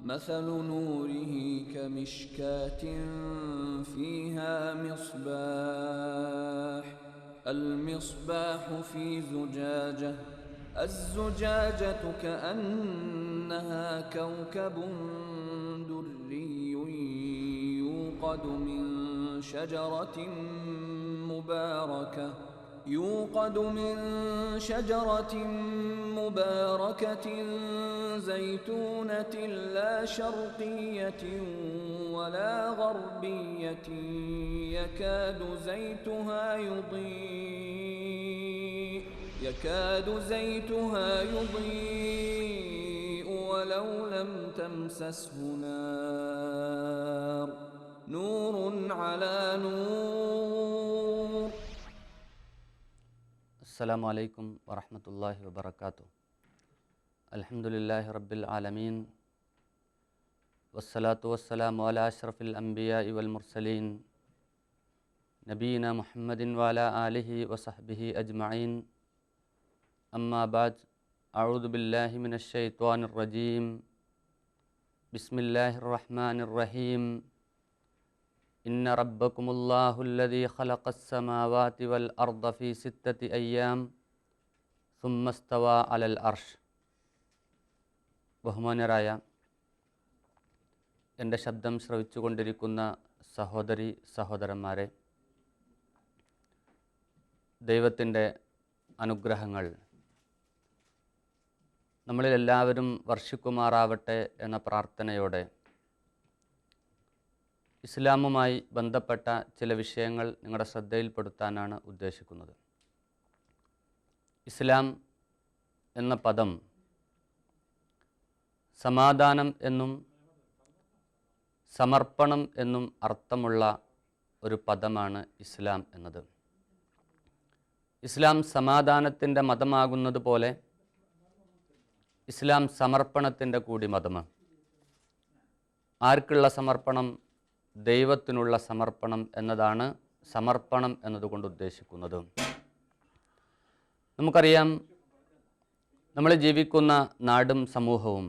مثل نوره كمشكاة فيها مصباح المصباح في زجاجة الزجاجة كأنها كوكب دري يوقد من شجرة مباركة زيتونة لا شرقية ولا غربية يكاد زيتها يضيء ولو لم تمسسه نار نور على نور. السلام عليكم ورحمة الله وبركاته. الحمد لله رب العالمين والصلاة والسلام على أشرف الأنبياء والمرسلين نبينا محمد وعلى آله وصحبه أجمعين. أما بعد، أعوذ بالله من الشيطان الرجيم. بسم الله الرحمن الرحيم. إن ربكم الله الذي خلق السماوات والأرض في 6 أيام ثم استوى على العرش. ബഹുമാന്യരായ എൻ്റെ ശബ്ദം ശ്രവിച്ചുകൊണ്ടിരിക്കുന്ന സഹോദരി സഹോദരന്മാരെ, ദൈവത്തിൻ്റെ അനുഗ്രഹങ്ങൾ നമ്മളിലെല്ലാവരും വർഷിക്കുമാറാവട്ടെ എന്ന പ്രാർത്ഥനയോടെ ഇസ്ലാമുമായി ബന്ധപ്പെട്ട ചില വിഷയങ്ങൾ നിങ്ങളുടെ ശ്രദ്ധയിൽപ്പെടുത്താനാണ് ഉദ്ദേശിക്കുന്നത്. ഇസ്ലാം എന്ന പദം സമാധാനം എന്നും സമർപ്പണം എന്നും അർത്ഥമുള്ള ഒരു പദമാണ് ഇസ്ലാം എന്നത്. ഇസ്ലാം സമാധാനത്തിൻ്റെ മതമാകുന്നത് പോലെ ഇസ്ലാം സമർപ്പണത്തിൻ്റെ കൂടി മതമാണ്. ആർക്കുള്ള സമർപ്പണം? ദൈവത്തിനുള്ള സമർപ്പണം എന്നതാണ് സമർപ്പണം എന്നതുകൊണ്ട് ഉദ്ദേശിക്കുന്നത്. നമുക്കറിയാം, നമ്മൾ ജീവിക്കുന്ന നാടും സമൂഹവും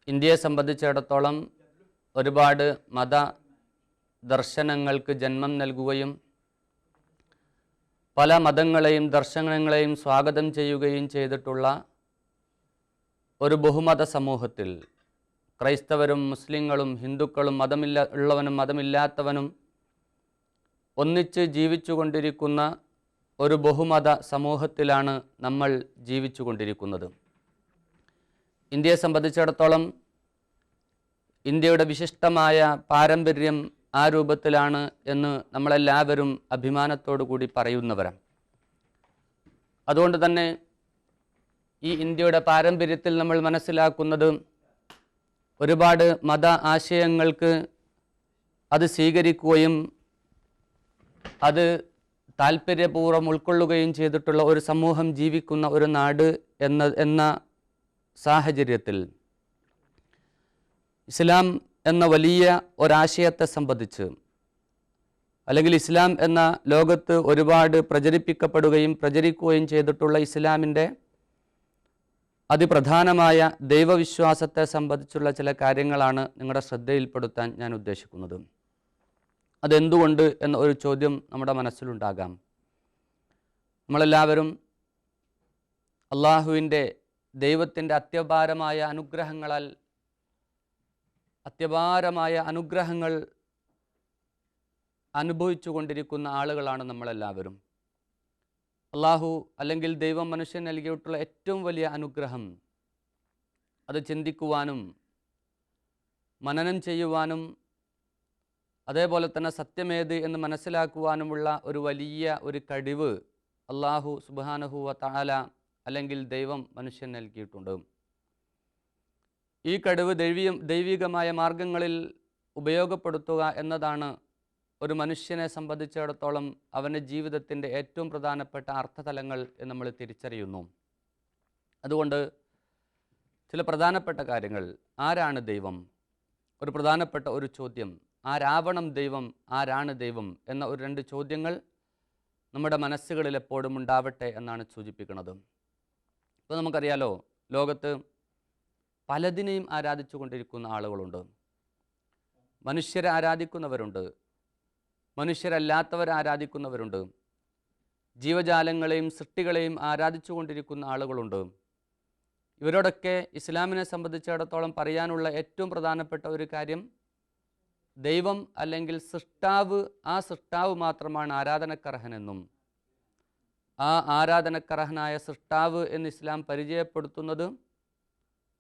ഇന്ത്യയെ സംബന്ധിച്ചിടത്തോളം ഒരുപാട് മത ദർശനങ്ങൾക്ക് ജന്മം നൽകുകയും പല മതങ്ങളെയും ദർശനങ്ങളെയും സ്വാഗതം ചെയ്യുകയും ചെയ്തിട്ടുള്ള ഒരു ബഹുമത സമൂഹത്തിൽ ക്രൈസ്തവരും മുസ്ലിങ്ങളും ഹിന്ദുക്കളും ഉള്ളവനും മതമില്ലാത്തവനും ഒന്നിച്ച് ജീവിച്ചു കൊണ്ടിരിക്കുന്ന ഒരു ബഹുമത സമൂഹത്തിലാണ് നമ്മൾ ജീവിച്ചു കൊണ്ടിരിക്കുന്നത്. ഇന്ത്യയെ സംബന്ധിച്ചിടത്തോളം ഇന്ത്യയുടെ വിശിഷ്ടമായ പാരമ്പര്യം ആ രൂപത്തിലാണ് എന്ന് നമ്മളെല്ലാവരും അഭിമാനത്തോടു കൂടി പറയുന്നവരാണ്. അതുകൊണ്ട് തന്നെ ഈ ഇന്ത്യയുടെ പാരമ്പര്യത്തിൽ നമ്മൾ മനസ്സിലാക്കുന്നത് ഒരുപാട് മത ആശയങ്ങൾക്ക് അത് സ്വീകരിക്കുകയും അത് താല്പര്യപൂർവ്വം ഉൾക്കൊള്ളുകയും ചെയ്തിട്ടുള്ള ഒരു സമൂഹം ജീവിക്കുന്ന ഒരു നാട് എന്ന സാഹചര്യത്തിൽ ഇസ്ലാം എന്ന വലിയ ഒരാശയത്തെ സംബന്ധിച്ച്, അല്ലെങ്കിൽ ഇസ്ലാം എന്ന ലോകത്ത് ഒരുപാട് പ്രചരിക്കുകയും ചെയ്തിട്ടുള്ള ഇസ്ലാമിൻ്റെ അതിപ്രധാനമായ ദൈവവിശ്വാസത്തെ സംബന്ധിച്ചുള്ള ചില കാര്യങ്ങളാണ് നിങ്ങളുടെ ശ്രദ്ധയിൽപ്പെടുത്താൻ ഞാൻ ഉദ്ദേശിക്കുന്നത്. അതെന്തുകൊണ്ട് എന്ന ഒരു ചോദ്യം നമ്മുടെ മനസ്സിലുണ്ടാകാം. നമ്മളെല്ലാവരും ദൈവത്തിൻ്റെ അത്യപാരമായ അനുഗ്രഹങ്ങൾ അനുഭവിച്ചു കൊണ്ടിരിക്കുന്ന ആളുകളാണ് നമ്മളെല്ലാവരും. അള്ളാഹു അല്ലെങ്കിൽ ദൈവം മനുഷ്യൻ നൽകിയിട്ടുള്ള ഏറ്റവും വലിയ അനുഗ്രഹം അത് ചിന്തിക്കുവാനും മനനം ചെയ്യുവാനും അതേപോലെ തന്നെ സത്യമേത് എന്ന് മനസ്സിലാക്കുവാനുമുള്ള ഒരു വലിയ കഴിവ് അള്ളാഹു സുബ്ഹാനഹു വ തആല അല്ലെങ്കിൽ ദൈവം മനുഷ്യൻ നൽകിയിട്ടുണ്ട്. ഈ കഴിവ് ദൈവികമായ മാർഗങ്ങളിൽ ഉപയോഗപ്പെടുത്തുക എന്നതാണ് ഒരു മനുഷ്യനെ സംബന്ധിച്ചിടത്തോളം അവൻ്റെ ജീവിതത്തിൻ്റെ ഏറ്റവും പ്രധാനപ്പെട്ട അർത്ഥതലങ്ങൾ എന്ന് നമ്മൾ തിരിച്ചറിയുന്നു. അതുകൊണ്ട് ചില പ്രധാനപ്പെട്ട കാര്യങ്ങൾ. ആരാണ് ദൈവം? ഒരു പ്രധാനപ്പെട്ട ഒരു ചോദ്യം. ആരാവണം ദൈവം? ആരാണ് ദൈവം എന്ന 2 ചോദ്യങ്ങൾ നമ്മുടെ മനസ്സുകളിൽ എപ്പോഴും ഉണ്ടാവട്ടെ എന്നാണ് സൂചിപ്പിക്കുന്നത്. ഇപ്പോൾ നമുക്കറിയാലോ, ലോകത്ത് പലതിനെയും ആരാധിച്ചു കൊണ്ടിരിക്കുന്ന ആളുകളുണ്ട്. മനുഷ്യരെ ആരാധിക്കുന്നവരുണ്ട്, മനുഷ്യരല്ലാത്തവരെ ആരാധിക്കുന്നവരുണ്ട്, ജീവജാലങ്ങളെയും സൃഷ്ടികളെയും ആരാധിച്ചു കൊണ്ടിരിക്കുന്ന ആളുകളുണ്ട്. ഇവരോടൊക്കെ ഇസ്ലാമിനെ സംബന്ധിച്ചിടത്തോളം പറയാനുള്ള ഏറ്റവും പ്രധാനപ്പെട്ട ഒരു കാര്യം, ദൈവം അല്ലെങ്കിൽ സൃഷ്ടാവ്, ആ സൃഷ്ടാവ് മാത്രമാണ് ആരാധനക്കർഹനെന്നും ആ ആരാധനക്കർഹനായ സൃഷ്ടാവ് എന്ന് ഇസ്ലാം പരിചയപ്പെടുത്തുന്നത്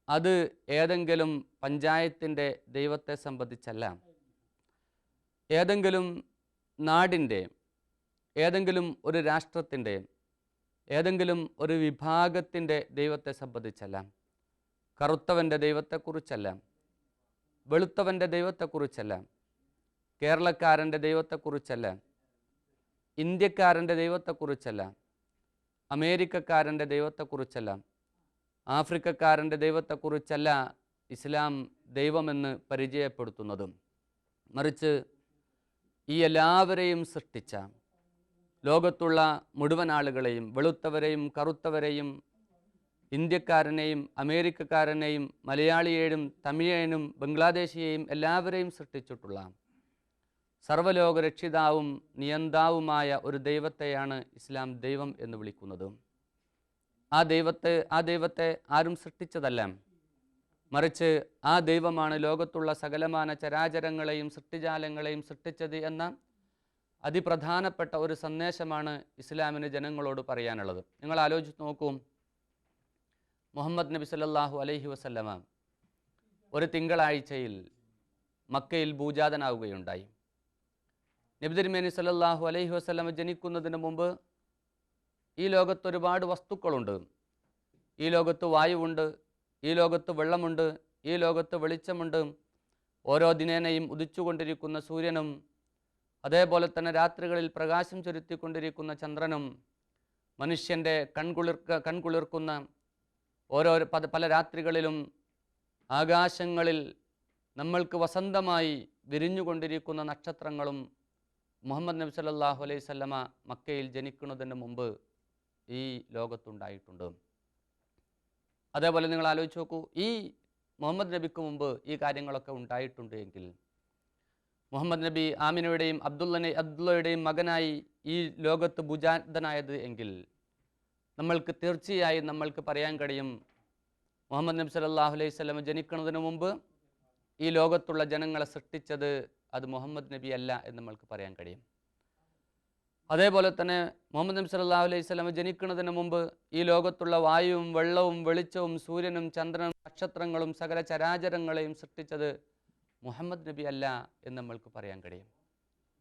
അത് ഏതെങ്കിലും പഞ്ചായത്തിൻ്റെ ദൈവത്തെ സംബന്ധിച്ചല്ല, ഏതെങ്കിലും നാടിൻ്റെ, ഏതെങ്കിലും ഒരു രാഷ്ട്രത്തിൻ്റെ, ഏതെങ്കിലും ഒരു വിഭാഗത്തിൻ്റെ ദൈവത്തെ സംബന്ധിച്ചല്ല, കറുത്തവൻ്റെ ദൈവത്തെക്കുറിച്ചല്ല, വെളുത്തവൻ്റെ ദൈവത്തെക്കുറിച്ചല്ല, കേരളക്കാരൻ്റെ ദൈവത്തെക്കുറിച്ചല്ല, ഇന്ത്യക്കാരൻ്റെ ദൈവത്തെക്കുറിച്ചല്ല, അമേരിക്കക്കാരൻ്റെ ദൈവത്തെക്കുറിച്ചല്ല, ആഫ്രിക്കക്കാരൻ്റെ ദൈവത്തെക്കുറിച്ചല്ല ഇസ്ലാം ദൈവമെന്ന് പരിചയപ്പെടുത്തുന്നത്. മറിച്ച് ഈ എല്ലാവരെയും സൃഷ്ടിച്ച, ലോകത്തുള്ള മുഴുവൻ ആളുകളെയും, വെളുത്തവരെയും കറുത്തവരെയും, ഇന്ത്യക്കാരനെയും അമേരിക്കക്കാരനെയും മലയാളിയെയും തമിഴനെയും ബംഗ്ലാദേശിയെയും എല്ലാവരെയും സൃഷ്ടിച്ചിട്ടുള്ള സർവ്വലോക രക്ഷിതാവും നിയന്താവുമായ ഒരു ദൈവത്തെയാണ് ഇസ്ലാം ദൈവം എന്ന് വിളിക്കുന്നത്. ആ ദൈവത്തെ ആരും സൃഷ്ടിച്ചതല്ല, മറിച്ച് ആ ദൈവമാണ് ലോകത്തുള്ള സകലമാന ചരാചരങ്ങളെയും സൃഷ്ടിജാലങ്ങളെയും സൃഷ്ടിച്ചത് എന്ന അതിപ്രധാനപ്പെട്ട ഒരു സന്ദേശമാണ് ഇസ്ലാമിന് ജനങ്ങളോട് പറയാനുള്ളത്. നിങ്ങൾ ആലോചിച്ച് നോക്കൂ, മുഹമ്മദ് നബി സല്ലല്ലാഹു അലൈഹി വസല്ലമ ഒരു തിങ്കളാഴ്ചയിൽ മക്കയിൽ ഭൂജാതനാവുകയുണ്ടായി. നബി തിരുമേനി സല്ലല്ലാഹു അലൈഹി വസല്ലമ ജനിക്കുന്നതിന് മുമ്പ് ഈ ലോകത്ത് ഒരുപാട് വസ്തുക്കളുണ്ട്. ഈ ലോകത്ത് വായുവുണ്ട്, ഈ ലോകത്ത് വെള്ളമുണ്ട്, ഈ ലോകത്ത് വെളിച്ചമുണ്ട്. ഓരോ ദിനേനയും ഉദിച്ചുകൊണ്ടിരിക്കുന്ന സൂര്യനും, അതേപോലെ തന്നെ രാത്രികളിൽ പ്രകാശം ചൊരിത്തിക്കൊണ്ടിരിക്കുന്ന ചന്ദ്രനും, മനുഷ്യൻ്റെ കൺകുളിർക്കുന്ന ഓരോ പല രാത്രികളിലും ആകാശങ്ങളിൽ നമ്മൾക്ക് വസന്തമായി വിരിഞ്ഞുകൊണ്ടിരിക്കുന്ന നക്ഷത്രങ്ങളും മുഹമ്മദ് നബി സല്ലല്ലാഹു അലൈഹി വസല്ലമ മക്കയിൽ ജനിക്കുന്നതിന് മുമ്പ് ഈ ലോകത്തുണ്ടായിട്ടുണ്ട്. അതേപോലെ നിങ്ങൾ ആലോചിച്ച് നോക്കൂ, ഈ മുഹമ്മദ് നബിക്ക് മുമ്പ് ഈ കാര്യങ്ങളൊക്കെ ഉണ്ടായിട്ടുണ്ട് എങ്കിൽ, മുഹമ്മദ് നബി ആമിനയുടെയും അബ്ദുള്ളയുടെയും മകനായി ഈ ലോകത്ത് ഭുജാതനായത് എങ്കിൽ നമ്മൾക്ക് തീർച്ചയായും നമ്മൾക്ക് പറയാൻ കഴിയും, മുഹമ്മദ് നബി സല്ലല്ലാഹു അലൈഹി വസല്ലം ജനിക്കുന്നതിന് മുമ്പ് ഈ ലോകത്തുള്ള ജനങ്ങളെ സൃഷ്ടിച്ചത് അത് മുഹമ്മദ് നബി അല്ല എന്ന് നമ്മൾക്ക് പറയാൻ കഴിയും. അതേപോലെ തന്നെ മുഹമ്മദ് നബി സല്ലല്ലാഹു അലൈഹി വസല്ലം ജനിക്കുന്നതിന് മുമ്പ് ഈ ലോകത്തുള്ള വായുവും വെള്ളവും വെളിച്ചവും സൂര്യനും ചന്ദ്രനും നക്ഷത്രങ്ങളും സകല ചരാചരങ്ങളെയും സൃഷ്ടിച്ചത് മുഹമ്മദ് നബി അല്ല എന്ന് നമ്മൾക്ക് പറയാൻ കഴിയും.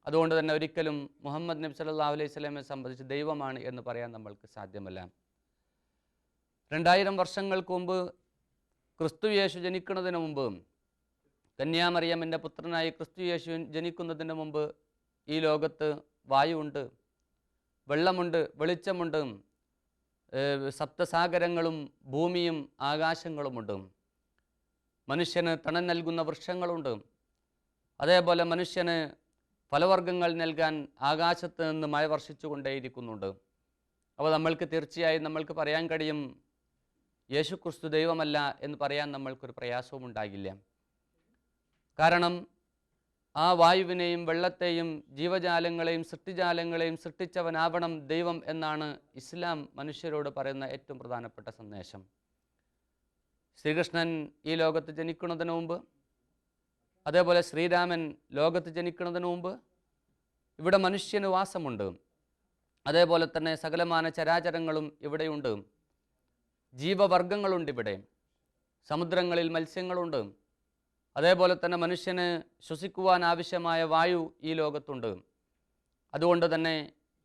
അതുകൊണ്ട് തന്നെ ഒരിക്കലും മുഹമ്മദ് നബി സല്ലല്ലാഹു അലൈഹി വസല്ലമയെ സംബന്ധിച്ച് ദൈവമാണ് എന്ന് പറയാൻ നമ്മൾക്ക് സാധ്യമല്ല. 2000 വർഷങ്ങൾക്ക് മുമ്പ് ക്രിസ്തു യേശു ജനിക്കുന്നതിന് മുമ്പ്, കന്യാമറിയമിൻ്റെ പുത്രനായി ക്രിസ്തു യേശു ജനിക്കുന്നതിന് മുമ്പ് ഈ ലോകത്ത് വായുവുണ്ട്, വെള്ളമുണ്ട്, വെളിച്ചമുണ്ട്, സപ്തസാഗരങ്ങളും ഭൂമിയും ആകാശങ്ങളുമുണ്ട്. മനുഷ്യന് തണൽ നൽകുന്ന വൃക്ഷങ്ങളുണ്ട്. അതേപോലെ മനുഷ്യന് ഫലവർഗ്ഗങ്ങൾ നൽകാൻ ആകാശത്ത് നിന്ന് മഴ വർഷിച്ചു കൊണ്ടേയിരിക്കുന്നുണ്ട്. അപ്പോൾ നമ്മൾക്ക് തീർച്ചയായും നമ്മൾക്ക് പറയാൻ കഴിയും, യേശു ക്രിസ്തു ദൈവമല്ല എന്ന് പറയാൻ നമ്മൾക്കൊരു പ്രയാസവും ഉണ്ടാകില്ല. കാരണം ആ വായുവിനെയും വെള്ളത്തെയും ജീവജാലങ്ങളെയും സൃഷ്ടിജാലങ്ങളെയും സൃഷ്ടിച്ചവനാവണം ദൈവം എന്നാണ് ഇസ്ലാം മനുഷ്യരോട് പറയുന്ന ഏറ്റവും പ്രധാനപ്പെട്ട സന്ദേശം. ശ്രീകൃഷ്ണൻ ഈ ലോകത്ത് ജനിക്കുന്നതിന് മുമ്പ്, അതേപോലെ ശ്രീരാമൻ ലോകത്ത് ജനിക്കുന്നതിന് മുമ്പ് ഇവിടെ മനുഷ്യന് വാസമുണ്ട്. അതേപോലെ തന്നെ സകലമാന ചരാചരങ്ങളും ഇവിടെയുണ്ട്. ജീവവർഗങ്ങളുണ്ട് ഇവിടെ, സമുദ്രങ്ങളിൽ മത്സ്യങ്ങളുണ്ട്. അതേപോലെ തന്നെ മനുഷ്യന് ശ്വസിക്കുവാൻ ആവശ്യമായ വായു ഈ ലോകത്തുണ്ട്. അതുകൊണ്ട് തന്നെ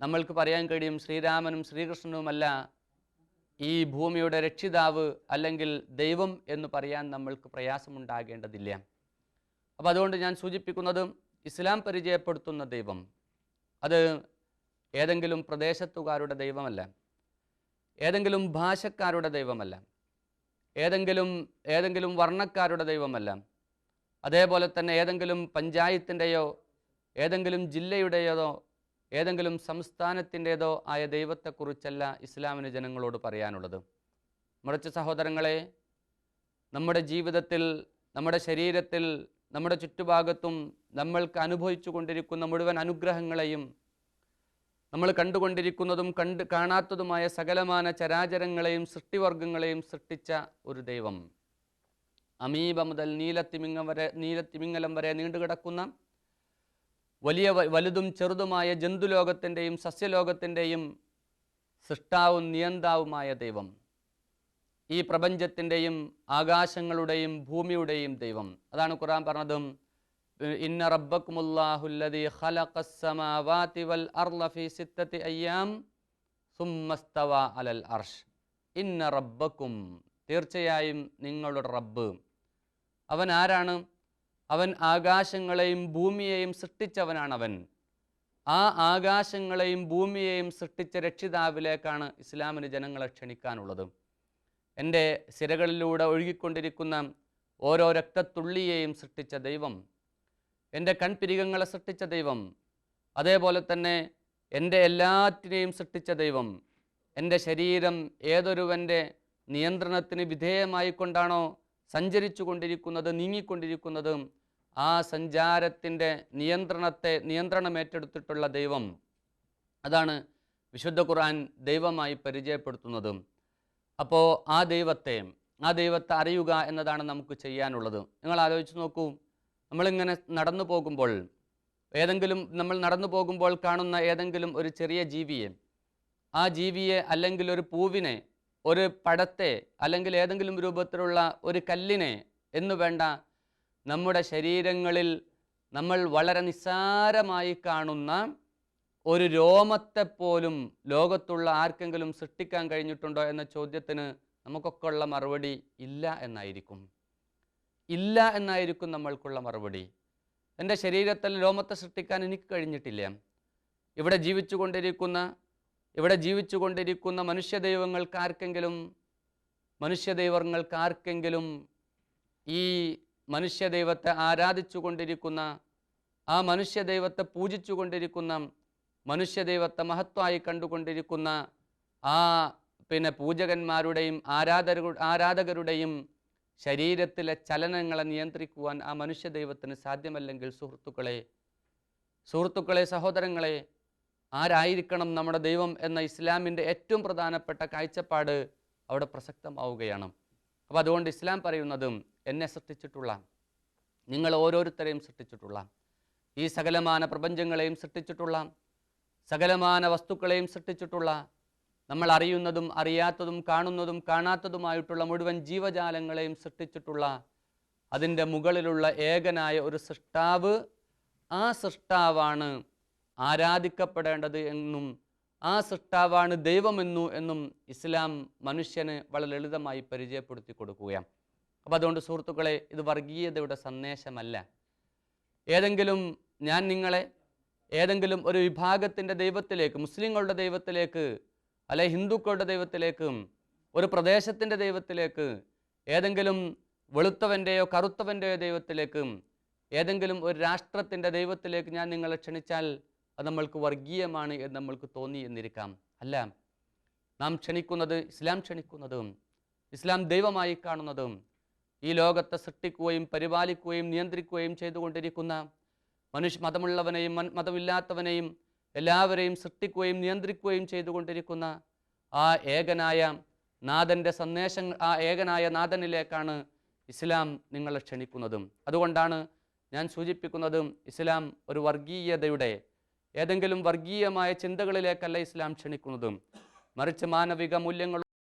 നമ്മൾക്ക് പറയാൻ കഴിയും, ശ്രീരാമനും ശ്രീകൃഷ്ണനുമല്ല ഈ ഭൂമിയുടെ രക്ഷിതാവ് അല്ലെങ്കിൽ ദൈവം എന്ന് പറയാൻ നമ്മൾക്ക് പ്രയാസമുണ്ടാകേണ്ടതില്ല. അപ്പോൾ അതുകൊണ്ട് ഞാൻ സൂചിപ്പിക്കുന്നത്, ഇസ്ലാം പരിചയപ്പെടുത്തുന്ന ദൈവം അത് ഏതെങ്കിലും പ്രദേശത്തുകാരുടെ ദൈവമല്ല, ഏതെങ്കിലും ഭാഷക്കാരുടെ ദൈവമല്ല, ഏതെങ്കിലും വർണ്ണക്കാരുടെ ദൈവമല്ല, അതേപോലെ തന്നെ ഏതെങ്കിലും പഞ്ചായത്തിൻ്റെയോ ഏതെങ്കിലും ജില്ലയുടേതോ ഏതെങ്കിലും സംസ്ഥാനത്തിൻ്റേതോ ആയ ദൈവത്തെക്കുറിച്ചല്ല ഇസ്ലാമിന് ജനങ്ങളോട് പറയാനുള്ളത്. മറിച്ച് സഹോദരങ്ങളെ, നമ്മുടെ ജീവിതത്തിൽ, നമ്മുടെ ശരീരത്തിൽ, നമ്മുടെ ചുറ്റുഭാഗത്തും നമ്മൾക്ക് അനുഭവിച്ചു കൊണ്ടിരിക്കുന്ന മുഴുവൻ അനുഗ്രഹങ്ങളെയും, നമ്മൾ കണ്ടുകൊണ്ടിരിക്കുന്നതും കാണാത്തതുമായ സകലമാന ചരാചരങ്ങളെയും സൃഷ്ടിവർഗങ്ങളെയും സൃഷ്ടിച്ച ഒരു ദൈവം, അമീബ മുതൽ നീലത്തിമിംഗലം വരെ നീണ്ടുകിടക്കുന്ന വലുതും ചെറുതുമായ ജന്തുലോകത്തിൻ്റെയും സസ്യലോകത്തിൻ്റെയും സൃഷ്ടാവും നിയന്താവുമായ ദൈവം, ഈ പ്രപഞ്ചത്തിൻ്റെയും ആകാശങ്ങളുടെയും ഭൂമിയുടെയും ദൈവം. അതാണ് ഖുർആൻ പറഞ്ഞതും, ഇന്ന റബ്ബക്കുമുല്ലാഹുല്ലദീ ഖലഖസ് സമാവാതി വൽ അർള ഫീ സിത്തത്തി അയ്യാം സുമ്മസ്തവ അലൽ അർഷ്. ഇന്ന റബ്ബക്കും, തീർച്ചയായും നിങ്ങളുടെ റബ്ബ്. അവൻ ആരാണ്? അവൻ ആകാശങ്ങളെയും ഭൂമിയെയും സൃഷ്ടിച്ചവനാണവൻ. ആ ആകാശങ്ങളെയും ഭൂമിയെയും സൃഷ്ടിച്ച രക്ഷിതാവിലേക്കാണ് ഇസ്ലാമിന് ജനങ്ങളെ ക്ഷണിക്കാനുള്ളത്. എൻ്റെ സിരകളിലൂടെ ഒഴുകിക്കൊണ്ടിരിക്കുന്ന ഓരോ രക്തത്തുള്ളിയെയും സൃഷ്ടിച്ച ദൈവം, എൻ്റെ കൺപിരികങ്ങളെ സൃഷ്ടിച്ച ദൈവം, അതേപോലെ തന്നെ എൻ്റെ എല്ലാറ്റിനെയും സൃഷ്ടിച്ച ദൈവം, എൻ്റെ ശരീരം ഏതൊരുവൻ്റെ നിയന്ത്രണത്തിന് വിധേയമായിക്കൊണ്ടാണോ സഞ്ചരിച്ചു കൊണ്ടിരിക്കുന്നത്, നീങ്ങിക്കൊണ്ടിരിക്കുന്നത്, ആ സഞ്ചാരത്തിൻ്റെ നിയന്ത്രണമേറ്റെടുത്തിട്ടുള്ള ദൈവം, അതാണ് വിശുദ്ധ ഖുർആൻ ദൈവമായി പരിചയപ്പെടുത്തുന്നത്. അപ്പോൾ ആ ദൈവത്തെ അറിയുക എന്നതാണ് നമുക്ക് ചെയ്യാനുള്ളത്. നിങ്ങൾ ആലോചിച്ച് നോക്കൂ, നമ്മളിങ്ങനെ നടന്നു പോകുമ്പോൾ, നമ്മൾ നടന്നു പോകുമ്പോൾ കാണുന്ന ഏതെങ്കിലും ഒരു ചെറിയ ജീവിയെ, ആ ജീവിയെ അല്ലെങ്കിൽ ഒരു പൂവിനെ, ഒരു പഴത്തെ, അല്ലെങ്കിൽ ഏതെങ്കിലും രൂപത്തിലുള്ള ഒരു കല്ലിനെ എന്നു വേണ്ട, നമ്മുടെ ശരീരങ്ങളിൽ നമ്മൾ വളരെ നിസ്സാരമായി കാണുന്ന ഒരു രോമത്തെപ്പോലും ലോകത്തുള്ള ആർക്കെങ്കിലും സൃഷ്ടിക്കാൻ കഴിഞ്ഞിട്ടുണ്ടോ എന്ന ചോദ്യത്തിന് നമുക്കൊക്കെ ഉള്ള മറുപടി ഇല്ല എന്നായിരിക്കും. ഇല്ല എന്നായിരിക്കും നമ്മൾക്കുള്ള മറുപടി. എൻ്റെ ശരീരത്തിൽ രോമത്തെ സൃഷ്ടിക്കാൻ എനിക്ക് കഴിഞ്ഞിട്ടില്ല. ഇവിടെ ജീവിച്ചുകൊണ്ടിരിക്കുന്ന മനുഷ്യദൈവങ്ങൾക്കാർക്കെങ്കിലും ഈ മനുഷ്യദൈവത്തെ ആരാധിച്ചു കൊണ്ടിരിക്കുന്ന, ആ മനുഷ്യദൈവത്തെ പൂജിച്ചു കൊണ്ടിരിക്കുന്ന, മനുഷ്യദൈവത്തെ മഹത്വമായി കണ്ടുകൊണ്ടിരിക്കുന്ന ആ പൂജകന്മാരുടെയും ആരാധകരുടെയും ശരീരത്തിലെ ചലനങ്ങളെ നിയന്ത്രിക്കുവാൻ ആ മനുഷ്യദൈവത്തിന് സാധ്യമല്ലെങ്കിൽ സുഹൃത്തുക്കളെ, സഹോദരങ്ങളെ, ആരായിരിക്കണം നമ്മുടെ ദൈവം എന്ന ഇസ്ലാമിൻ്റെ ഏറ്റവും പ്രധാനപ്പെട്ട കാഴ്ചപ്പാട് അവിടെ പ്രസക്തമാവുകയാണ്. അപ്പോൾ അതുകൊണ്ട് ഇസ്ലാം പറയുന്നതും, എന്നെ സൃഷ്ടിച്ചിട്ടുള്ള, നിങ്ങൾ ഓരോരുത്തരെയും സൃഷ്ടിച്ചിട്ടുള്ള, ഈ സകലമാന പ്രപഞ്ചങ്ങളെയും സൃഷ്ടിച്ചിട്ടുള്ള, സകലമാന വസ്തുക്കളെയും സൃഷ്ടിച്ചിട്ടുള്ള, നമ്മൾ അറിയുന്നതും അറിയാത്തതും കാണുന്നതും കാണാത്തതുമായിട്ടുള്ള മുഴുവൻ ജീവജാലങ്ങളെയും സൃഷ്ടിച്ചിട്ടുള്ള, അതിൻ്റെ മുകളിലുള്ള ഏകനായ ഒരു സൃഷ്ടാവ്, ആ സൃഷ്ടാവാണ് ആരാധിക്കപ്പെടേണ്ടത് എന്നും ആ സൃഷ്ടാവാണ് ദൈവമെന്നും ഇസ്ലാം മനുഷ്യന് വളരെ ലളിതമായി പരിചയപ്പെടുത്തി കൊടുക്കുകയാണ്. അപ്പോൾ അതുകൊണ്ട് സുഹൃത്തുക്കളെ, ഇത് വർഗീയതയുടെ സന്ദേശമല്ല. ഞാൻ നിങ്ങളെ ഏതെങ്കിലും ഒരു വിഭാഗത്തിൻ്റെ ദൈവത്തിലേക്ക്, മുസ്ലിങ്ങളുടെ ദൈവത്തിലേക്ക്, അല്ലെ ഹിന്ദുക്കളുടെ ദൈവത്തിലേക്ക്, ഒരു പ്രദേശത്തിൻ്റെ ദൈവത്തിലേക്ക്, ഏതെങ്കിലും വെളുത്തവൻ്റെയോ കറുത്തവൻ്റെയോ ദൈവത്തിലേക്ക്, ഏതെങ്കിലും ഒരു രാഷ്ട്രത്തിൻ്റെ ദൈവത്തിലേക്ക് ഞാൻ നിങ്ങളെ ക്ഷണിച്ചാൽ അത് നമ്മൾക്ക് വർഗീയമാണ് എന്ന് നമ്മൾക്ക് തോന്നി എന്നിരിക്കാം. അല്ല, നാം ക്ഷണിക്കുന്നത്, ഇസ്ലാം ദൈവമായി കാണുന്നതും, ഈ ലോകത്തെ സൃഷ്ടിക്കുകയും പരിപാലിക്കുകയും നിയന്ത്രിക്കുകയും ചെയ്തുകൊണ്ടിരിക്കുന്ന, മതമുള്ളവനെയും മതമില്ലാത്തവനെയും എല്ലാവരെയും സൃഷ്ടിക്കുകയും നിയന്ത്രിക്കുകയും ചെയ്തുകൊണ്ടിരിക്കുന്ന ആ ഏകനായ നാഥൻ്റെ ആ ഏകനായ നാഥനിലേക്കാണ് ഇസ്ലാം നിങ്ങളെ ക്ഷണിക്കുന്നതും. അതുകൊണ്ടാണ് ഞാൻ സൂചിപ്പിക്കുന്നതും, ഇസ്ലാം ഒരു വർഗീയതയുടെ, ഏതെങ്കിലും വർഗീയമായ ചിന്തകളിലേക്കല്ല ഇസ്ലാം ക്ഷണിക്കുന്നതും, മറിച്ച് മാനവിക മൂല്യങ്ങൾ